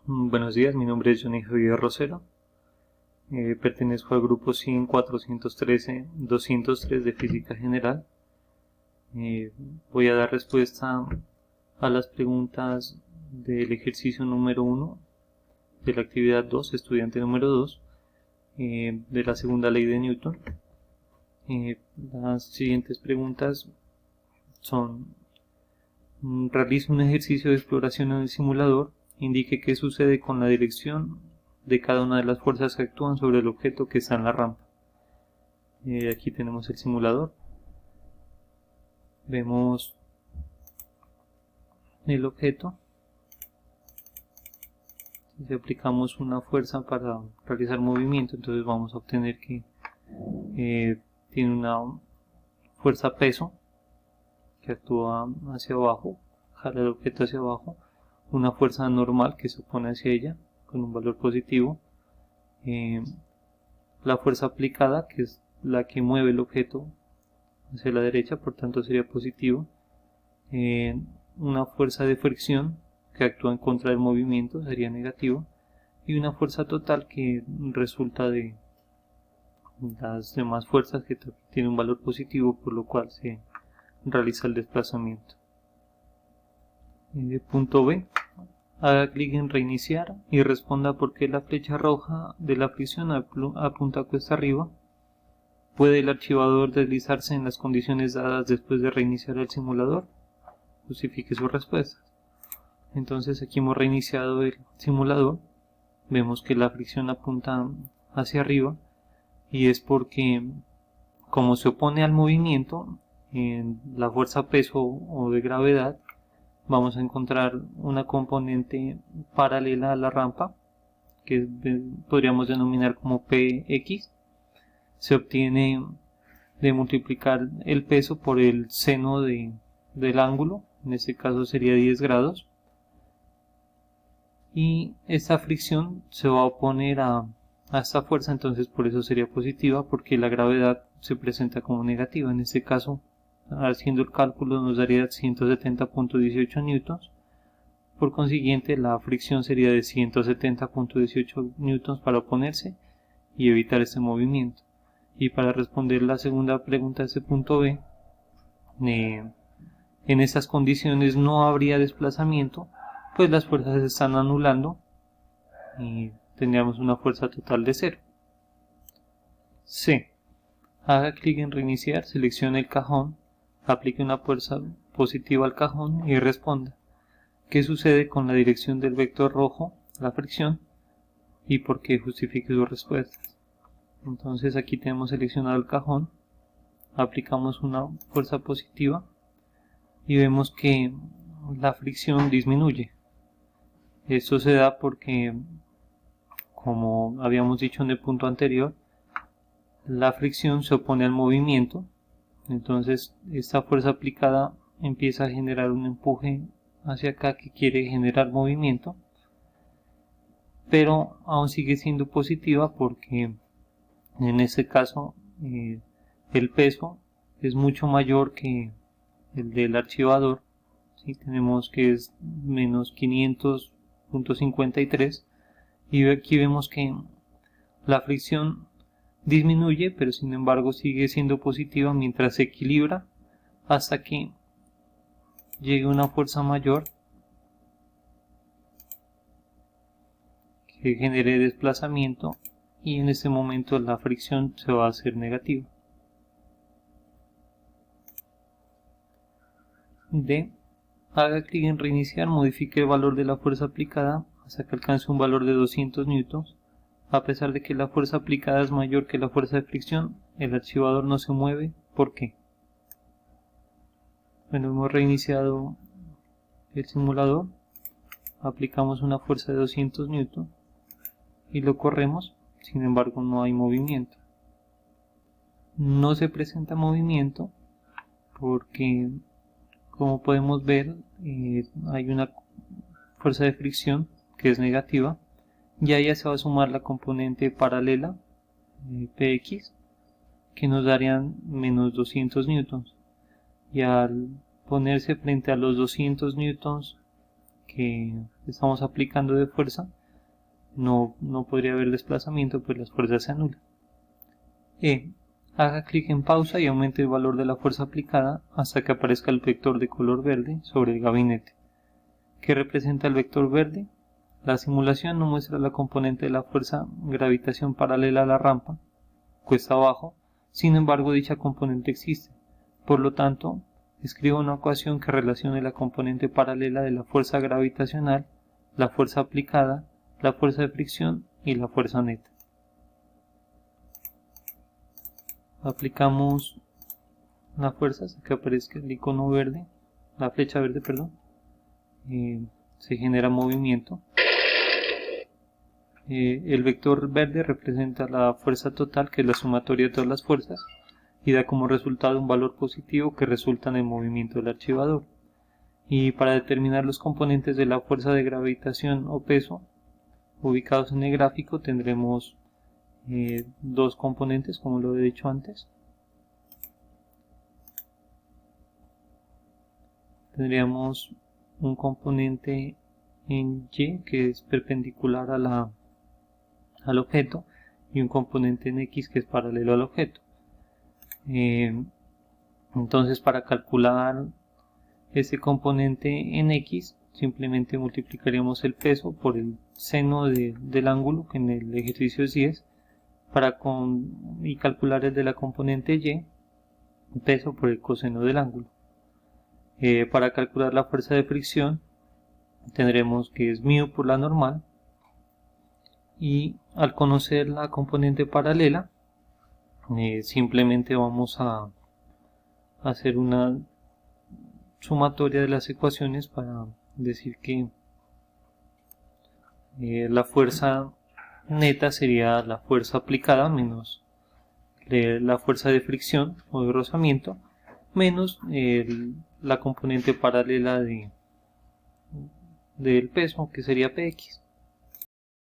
Buenos días, mi nombre es Johnny Javier Rosero. Pertenezco al grupo 100-413-203 de Física General. Voy a dar respuesta a las preguntas del ejercicio número 1 de la actividad 2, estudiante número 2, de la segunda ley de Newton. Las siguientes preguntas son: realice un ejercicio de exploración en el simulador. Indique qué sucede con la dirección de cada una de las fuerzas que actúan sobre el objeto que está en la rampa. Aquí tenemos el simulador. Vemos el objeto. Si aplicamos una fuerza para realizar movimiento, entonces vamos a obtener que tiene una fuerza peso que actúa hacia abajo, jala el objeto hacia abajo, una fuerza normal que se opone hacia ella con un valor positivo, la fuerza aplicada, que es la que mueve el objeto hacia la derecha, por tanto sería positivo, una fuerza de fricción que actúa en contra del movimiento, sería negativo, y una fuerza total que resulta de las demás fuerzas, que tiene un valor positivo, por lo cual se realiza el desplazamiento. Punto B. Haga clic en reiniciar y responda por qué la flecha roja de la fricción apunta cuesta arriba. ¿Puede el archivador deslizarse en las condiciones dadas después de reiniciar el simulador? Justifique su respuesta. Entonces aquí hemos reiniciado el simulador. Vemos que la fricción apunta hacia arriba, y es porque, como se opone al movimiento en la fuerza peso o de gravedad, vamos a encontrar una componente paralela a la rampa que podríamos denominar como Px. Se obtiene de multiplicar el peso por el seno del ángulo, en este caso sería 10 grados, y esta fricción se va a oponer a esta fuerza, entonces por eso sería positiva, porque la gravedad se presenta como negativa. En este caso, haciendo el cálculo, nos daría 170.18 newtons. Por consiguiente, la fricción sería de 170.18 newtons para oponerse y evitar este movimiento. Y para responder la segunda pregunta de este punto B, en estas condiciones no habría desplazamiento, pues las fuerzas se están anulando y tendríamos una fuerza total de 0. C. Haga clic en reiniciar, seleccione el cajón, aplique una fuerza positiva al cajón y responda qué sucede con la dirección del vector rojo, la fricción, y por qué. Justifique sus respuestas. Entonces aquí tenemos seleccionado el cajón, aplicamos una fuerza positiva y vemos que la fricción disminuye. Esto se da porque, como habíamos dicho en el punto anterior, la fricción se opone al movimiento, entonces esta fuerza aplicada empieza a generar un empuje hacia acá que quiere generar movimiento, pero aún sigue siendo positiva porque en este caso el peso es mucho mayor que el del archivador. ¿Sí? Tenemos que es menos 500.53, y aquí vemos que la fricción disminuye, pero sin embargo sigue siendo positiva mientras se equilibra hasta que llegue una fuerza mayor que genere desplazamiento, y en este momento la fricción se va a hacer negativa. D. Haga clic en reiniciar, modifique el valor de la fuerza aplicada hasta que alcance un valor de 200 newtons. A pesar de que la fuerza aplicada es mayor que la fuerza de fricción, el archivador no se mueve. ¿Por qué? Bueno, hemos reiniciado el simulador, aplicamos una fuerza de 200 newtons y lo corremos, sin embargo no hay movimiento. No se presenta movimiento porque, como podemos ver, hay una fuerza de fricción que es negativa, y a ella se va a sumar la componente paralela, Px, que nos darían menos 200 newtons, y al ponerse frente a los 200 newtons que estamos aplicando de fuerza, no podría haber desplazamiento, pues las fuerzas se anulan. Haga clic en pausa y aumente el valor de la fuerza aplicada hasta que aparezca el vector de color verde sobre el gabinete. ¿Qué representa el vector verde? La simulación no muestra la componente de la fuerza gravitación paralela a la rampa, cuesta abajo, sin embargo dicha componente existe. Por lo tanto, escriba una ecuación que relacione la componente paralela de la fuerza gravitacional, la fuerza aplicada, la fuerza de fricción y la fuerza neta. Aplicamos la fuerza hasta que aparezca el icono verde, la flecha verde, perdón. Se genera movimiento. El vector verde representa la fuerza total, que es la sumatoria de todas las fuerzas, y da como resultado un valor positivo que resulta en el movimiento del archivador. Y para determinar los componentes de la fuerza de gravitación o peso ubicados en el gráfico tendremos dos componentes, como lo he dicho antes. Tendríamos un componente en Y que es perpendicular al objeto y un componente en X que es paralelo al objeto. Entonces, para calcular ese componente en X, simplemente multiplicaríamos el peso por el seno del ángulo, que en el ejercicio es 10, y calcular el de la componente Y, peso por el coseno del ángulo. Para calcular la fuerza de fricción tendremos que es μ por la normal, y al conocer la componente paralela simplemente vamos a hacer una sumatoria de las ecuaciones para decir que la fuerza neta sería la fuerza aplicada menos la fuerza de fricción o de rozamiento menos la componente paralela del peso, que sería Px.